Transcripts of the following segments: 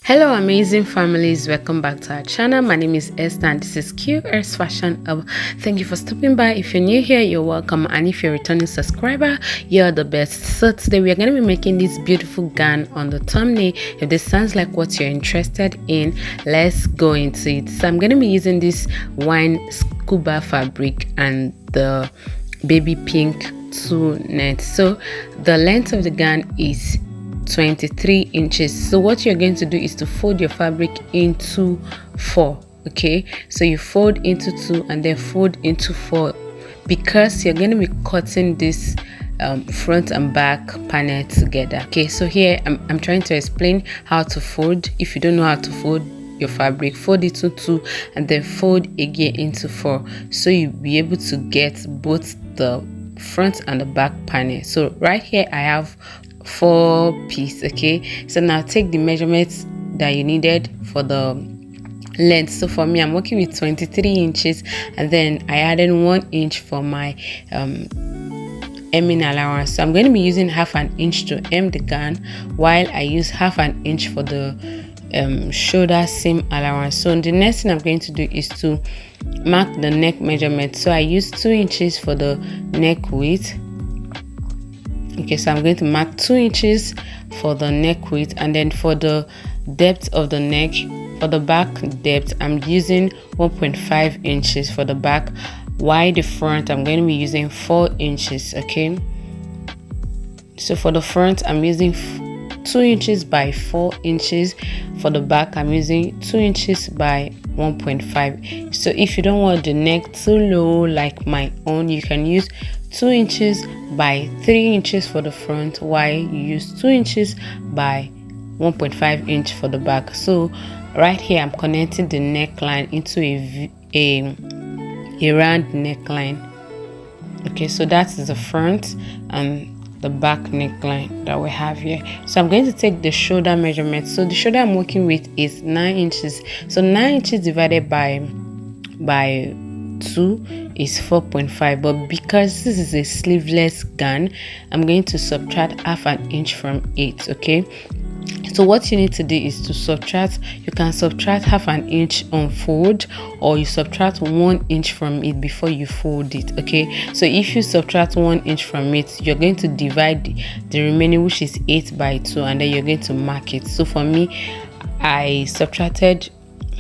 Hello amazing families, welcome back to our channel. My name is Esther and this is Q-Est Fashion Hub. Thank you for stopping by. If you're new here, you're welcome, and if you're a returning subscriber, you're the best. So today we are going to be making this beautiful gown on the thumbnail. If this sounds like what you're interested in, let's go into it. So I'm going to be using this wine scuba fabric and the baby pink two nets. So the length of the gown is 23 inches. So what you're going to do is to fold your fabric into 4. Okay, so you fold into 2 and then fold into 4 because you're going to be cutting this front and back panel together. Okay, so here I'm trying to explain how to fold. If you don't know how to fold your fabric, fold it to 2 and then fold again into 4, so you'll be able to get both the front and the back panel. So right here I have 4 pieces. Okay, so now take the measurements that you needed for the length. So for me, I'm working with 23 inches and then I added 1 inch for my hemming allowance. So I'm going to be using half an inch to hem the gown, while I use half an inch for the shoulder seam allowance. So the next thing I'm going to do is to mark the neck measurement. So I use 2 inches for the neck width. Okay, so I'm going to mark 2 inches for the neck width, and then for the depth of the neck, for the back depth, I'm using 1.5 inches for the back, while the front I'm going to be using 4 inches. Okay, so for the front I'm using 2 inches by 4 inches. For the back I'm using 2 inches by 1.5. so if you don't want the neck too low like my own, you can use 2 inches by 3 inches for the front, while you use 2 inches by 1.5 inch for the back. So right here I'm connecting the neckline into a round neckline. Okay, so that's the front and the back neckline that we have here. So I'm going to take the shoulder measurement. So the shoulder I'm working with is 9 inches. So 9 inches divided by 2 is 4.5, but because this is a sleeveless gown, I'm going to subtract half an inch from it. Okay, so what you need to do is to subtract. You can subtract half an inch on fold, or you subtract 1 inch from it before you fold it. Okay, so if you subtract 1 inch from it, you're going to divide the remaining, which is 8 by 2, and then you're going to mark it. So for me, I subtracted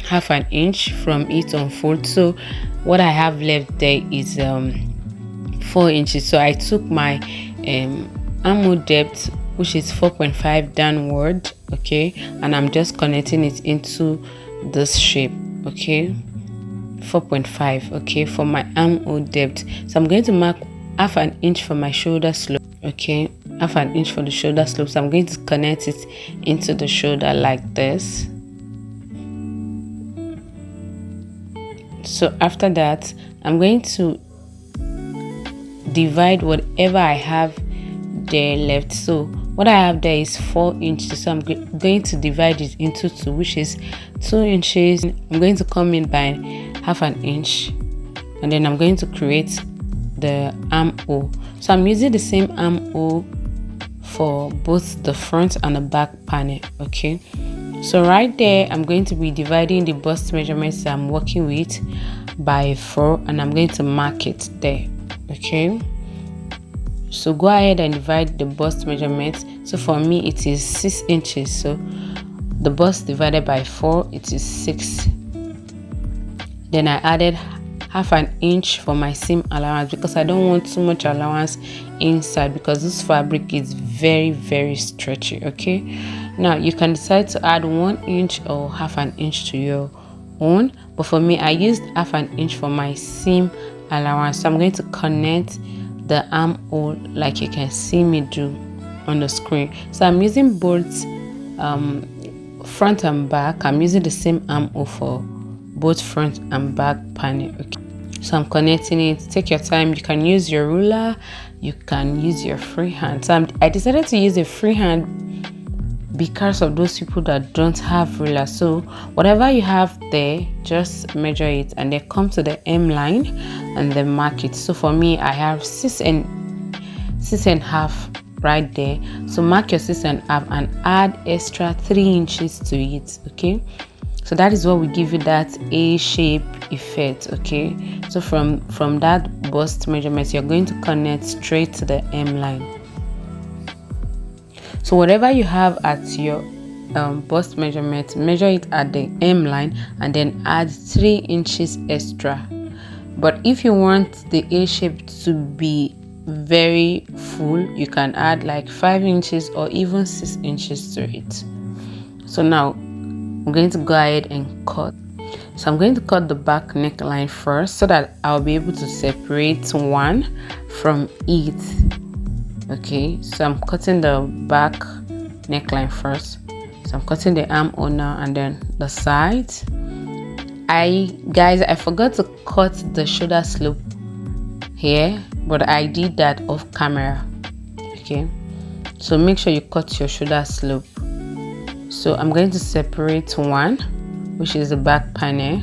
half an inch from it on fold, so what I have left there is 4 inches. So I took my armhole depth, which is 4.5 downward. Okay, and I'm just connecting it into this shape. Okay, 4.5. okay, for my armhole depth. So I'm going to mark half an inch for my shoulder slope. Okay, half an inch for the shoulder slope. So I'm going to connect it into the shoulder like this. So after that, I'm going to divide whatever I have there left. So what I have there is 4 inches, so I'm going to divide it into 2, which is 2 inches. I'm going to come in by half an inch, and then I'm going to create the armhole. So I'm using the same armhole for both the front and the back panel. Okay, so right there I'm going to be dividing the bust measurements that I'm working with by 4, and I'm going to mark it there. Okay, so go ahead and divide the bust measurements. So for me it is 6 inches, so the bust divided by 4, it is 6. Then I added half an inch for my seam allowance because I don't want too much allowance inside, because this fabric is very stretchy. Okay, now you can decide to add 1 inch or half an inch to your own, but for me I used half an inch for my seam allowance. So I'm going to connect the armhole like you can see me do on the screen. So I'm using both front and back. I'm using the same armhole for both front and back panel. Okay, so I'm connecting it. Take your time. You can use your ruler, you can use your free hand. So I decided to use a free hand because of those people that don't have ruler. So whatever you have there, just measure it and then come to the hem line and then mark it. So for me I have 6 and 6.5 right there. So mark your 6.5 and add extra 3 inches to it. Okay, so that is what will give you that A shape effect. Okay, so from that bust measurement, you're going to connect straight to the hem line. So whatever you have at your bust measurement, measure it at the hem line and then add 3 inches extra. But if you want the A shape to be very full, you can add like 5 inches or even 6 inches to it. So now I'm going to go ahead and cut. So I'm going to cut the back neckline first so that I'll be able to separate one from it. Okay, so I'm cutting the back neckline first. So I'm cutting the armhole now and then the sides. I forgot to cut the shoulder slope here, but I did that off camera. Okay, so make sure you cut your shoulder slope. So I'm going to separate one, which is the back panel,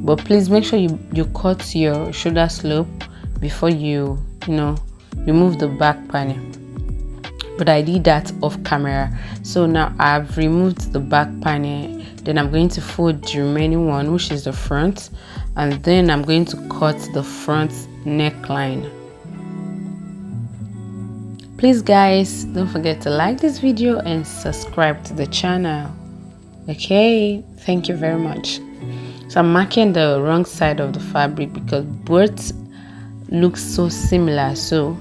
but please make sure you cut your shoulder slope before you remove the back panel. But I did that off camera. So now I've removed the back panel. Then I'm going to fold the remaining one, which is the front, and then I'm going to cut the front neckline. Please guys, don't forget to like this video and subscribe to the channel. Okay, thank you very much. So I'm marking the wrong side of the fabric because both look so similar. So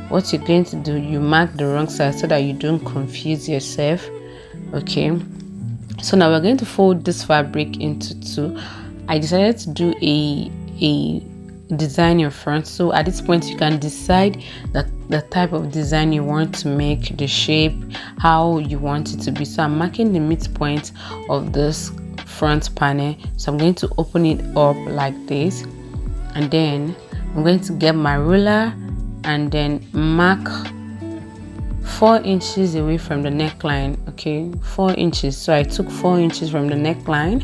what you're going to do, you mark the wrong side so that you don't confuse yourself. Okay, so now we're going to fold this fabric into 2. I decided to do a design in front, so at this point you can decide the type of design you want to make, the shape, how you want it to be. So I'm marking the midpoint of this front panel, so I'm going to open it up like this, and then I'm going to get my ruler and then mark 4 inches away from the neckline. Okay, 4 inches. So I took 4 inches from the neckline,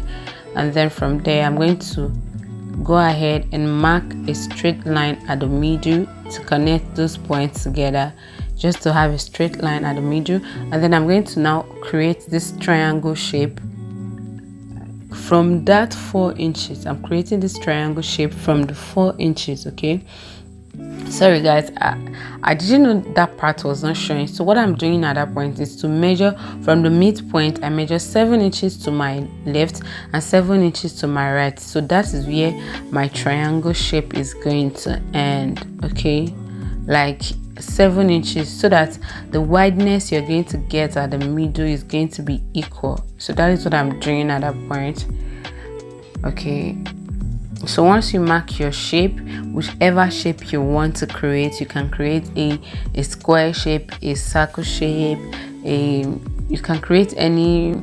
and then from there I'm going to go ahead and mark a straight line at the middle to connect those points together, just to have a straight line at the middle. And then I'm going to now create this triangle shape from that 4 inches. I'm creating this triangle shape from the 4 inches. Okay, sorry guys, I didn't know that part was not showing. So what I'm doing at that point is to measure from the midpoint. I measure 7 inches to my left and 7 inches to my right. So that is where my triangle shape is going to end. Okay, like 7 inches, so that the wideness you're going to get at the middle is going to be equal. So that is what I'm doing at that point. Okay, so once you mark your shape, whichever shape you want to create, you can create a square shape, a circle shape, you can create any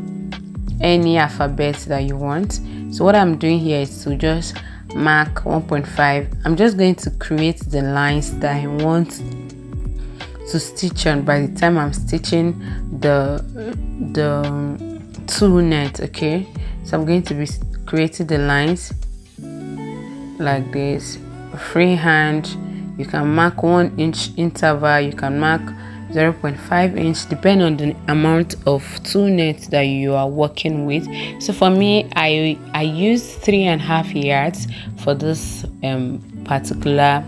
alphabet that you want. So what I'm doing here is to just mark 1.5. I'm just going to create the lines that I want to stitch on by the time I'm stitching the 2 net. Okay, so I'm going to be creating the lines like this. Freehand, you can mark 1 inch interval, you can mark 0.5 inch, depending on the amount of 2 nets that you are working with. So for me, I use 3.5 yards for this particular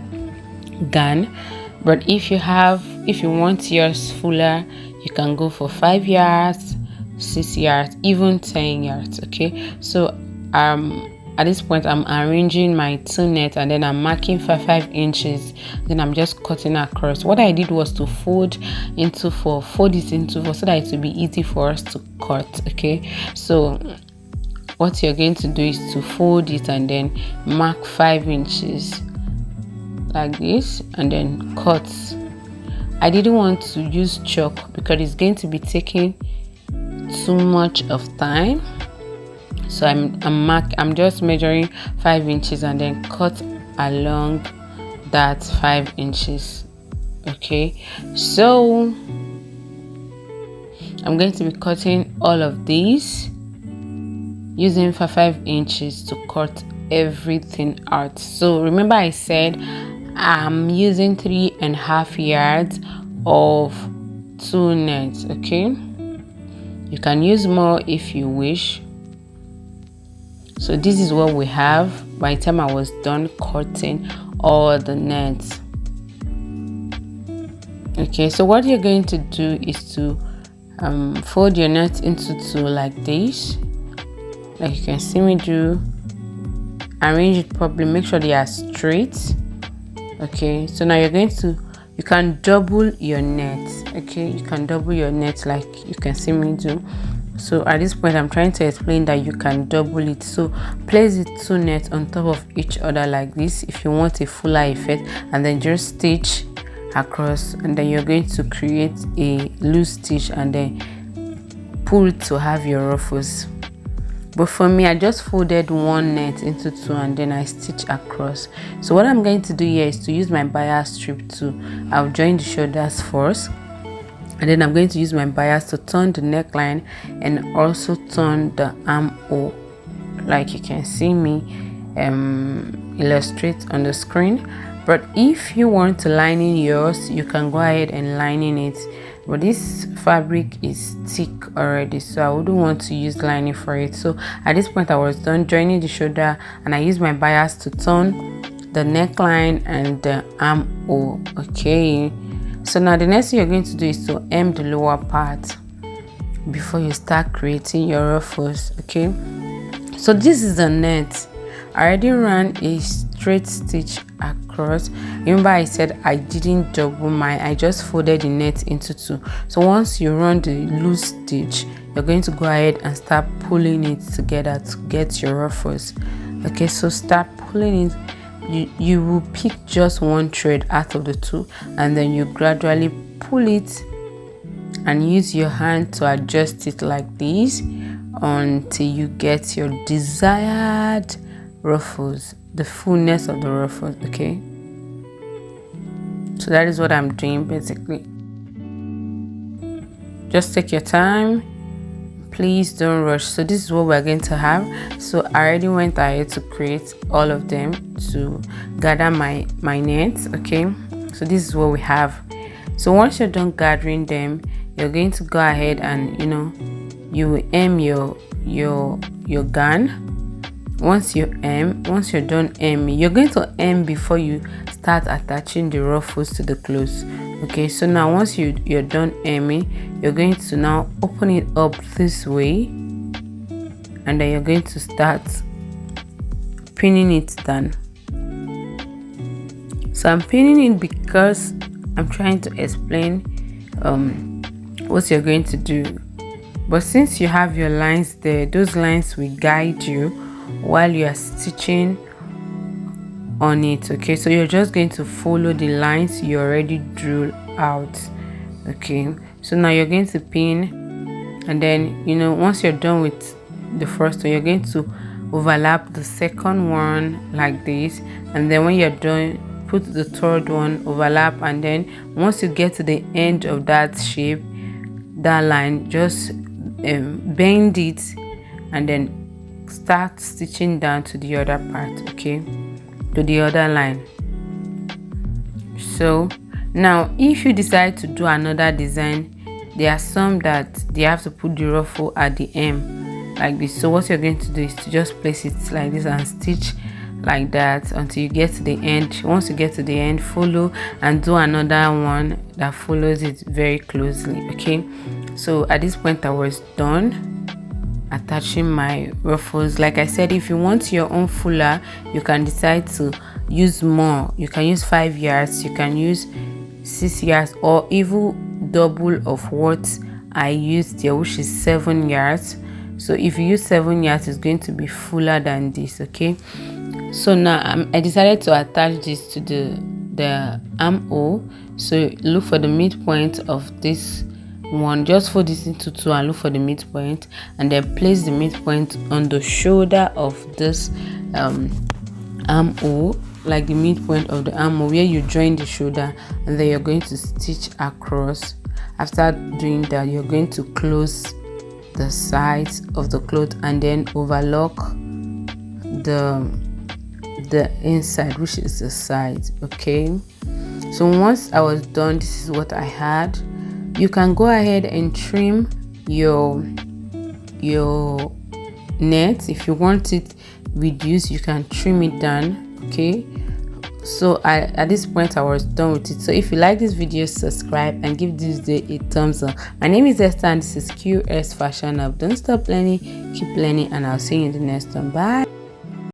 garn, but if you want yours fuller, you can go for 5 yards, 6 yards, even 10 yards. Okay, so at this point I'm arranging my 2 net and then I'm marking 5 inches, then I'm just cutting across. What I did was to fold it into 4 so that it will be easy for us to cut. Okay, so what you're going to do is to fold it and then mark 5 inches like this and then cut. I didn't want to use chalk because it's going to be taking too much of time. So I'm just measuring 5 inches and then cut along that 5 inches. Okay, so I'm going to be cutting all of these using 5 inches to cut everything out. So remember I said I'm using 3.5 yards of 2 nets. Okay, you can use more if you wish. So this is what we have by the time I was done cutting all the nets. Okay, so what you're going to do is to fold your net into 2 like this, like you can see me do. Arrange it properly, make sure they are straight. Okay, so now you can double your net. Okay, you can double your net like you can see me do. So at this point I'm trying to explain that you can double it. So place the 2 nets on top of each other like this if you want a fuller effect, and then just stitch across, and then you're going to create a loose stitch and then pull to have your ruffles. But for me, I just folded 1 net into 2 and then I stitch across. So what I'm going to do here is to use my bias strip I'll join the shoulders first, and then I'm going to use my bias to turn the neckline and also turn the armhole, like you can see me illustrate on the screen. But if you want to line in yours, you can go ahead and line in it. But this fabric is thick already, so I wouldn't want to use lining for it. So at this point I was done joining the shoulder, and I used my bias to turn the neckline and the armhole. Okay, so now the next thing you're going to do is to hem the lower part before you start creating your ruffles. Okay, so this is the net. I already ran a straight stitch across. Remember I said I didn't double mine, I just folded the net into 2. So once you run the loose stitch, you're going to go ahead and start pulling it together to get your ruffles. Okay, so start pulling it. You will pick just 1 thread out of the 2, and then you gradually pull it and use your hand to adjust it like this until you get your desired ruffles, the fullness of the ruffles. Okay, so that is what I'm doing basically. Just take your time, please don't rush. So this is what we're going to have. So I already went ahead to create all of them to gather my nets. Okay, so this is what we have. So once you're done gathering them, you're going to go ahead and you will hem your garn. Once you're done hemming, you're going to hem before you start attaching the ruffles to the clothes. Okay, so now once you're done hemming, you're going to now open it up this way, and then you're going to start pinning it down. So I'm pinning it because I'm trying to explain what you're going to do. But since you have your lines there, those lines will guide you while you are stitching on it. Okay, so you're just going to follow the lines you already drew out. Okay, so now you're going to pin, and then once you're done with the first one, you're going to overlap the second one like this, and then when you're done, put the third one, overlap, and then once you get to the end of that shape, that line, just bend it and then start stitching down to the other part. Okay, to the other line. So now if you decide to do another design, there are some that they have to put the ruffle at the hem like this. So what you're going to do is to just place it like this and stitch like that until you get to the end. Once you get to the end, follow and do another one that follows it very closely. Okay, so at this point I was done attaching my ruffles. Like I said, if you want your own fuller, you can decide to use more. You can use 5 yards, you can use 6 yards, or even double of what I used here, which is 7 yards. So if you use 7 yards, it's going to be fuller than this. Okay, so now I decided to attach this to the armhole. So look for the midpoint of this one, just fold this into 2 and look for the midpoint, and then place the midpoint on the shoulder of this armhole, like the midpoint of the armhole where you join the shoulder, and then you're going to stitch across. After doing that, you're going to close the sides of the cloth and then overlock the inside, which is the side. Okay, So once I was done, this is what I had. You can go ahead and trim your net. If you want it reduced, you can trim it down. Okay, so at this point I was done with it. So if you like this video, subscribe and give this video a thumbs up. My name is Esther and this is Q-Est Fashion Hub. Don't stop learning, keep learning, and I'll see you in the next one. Bye.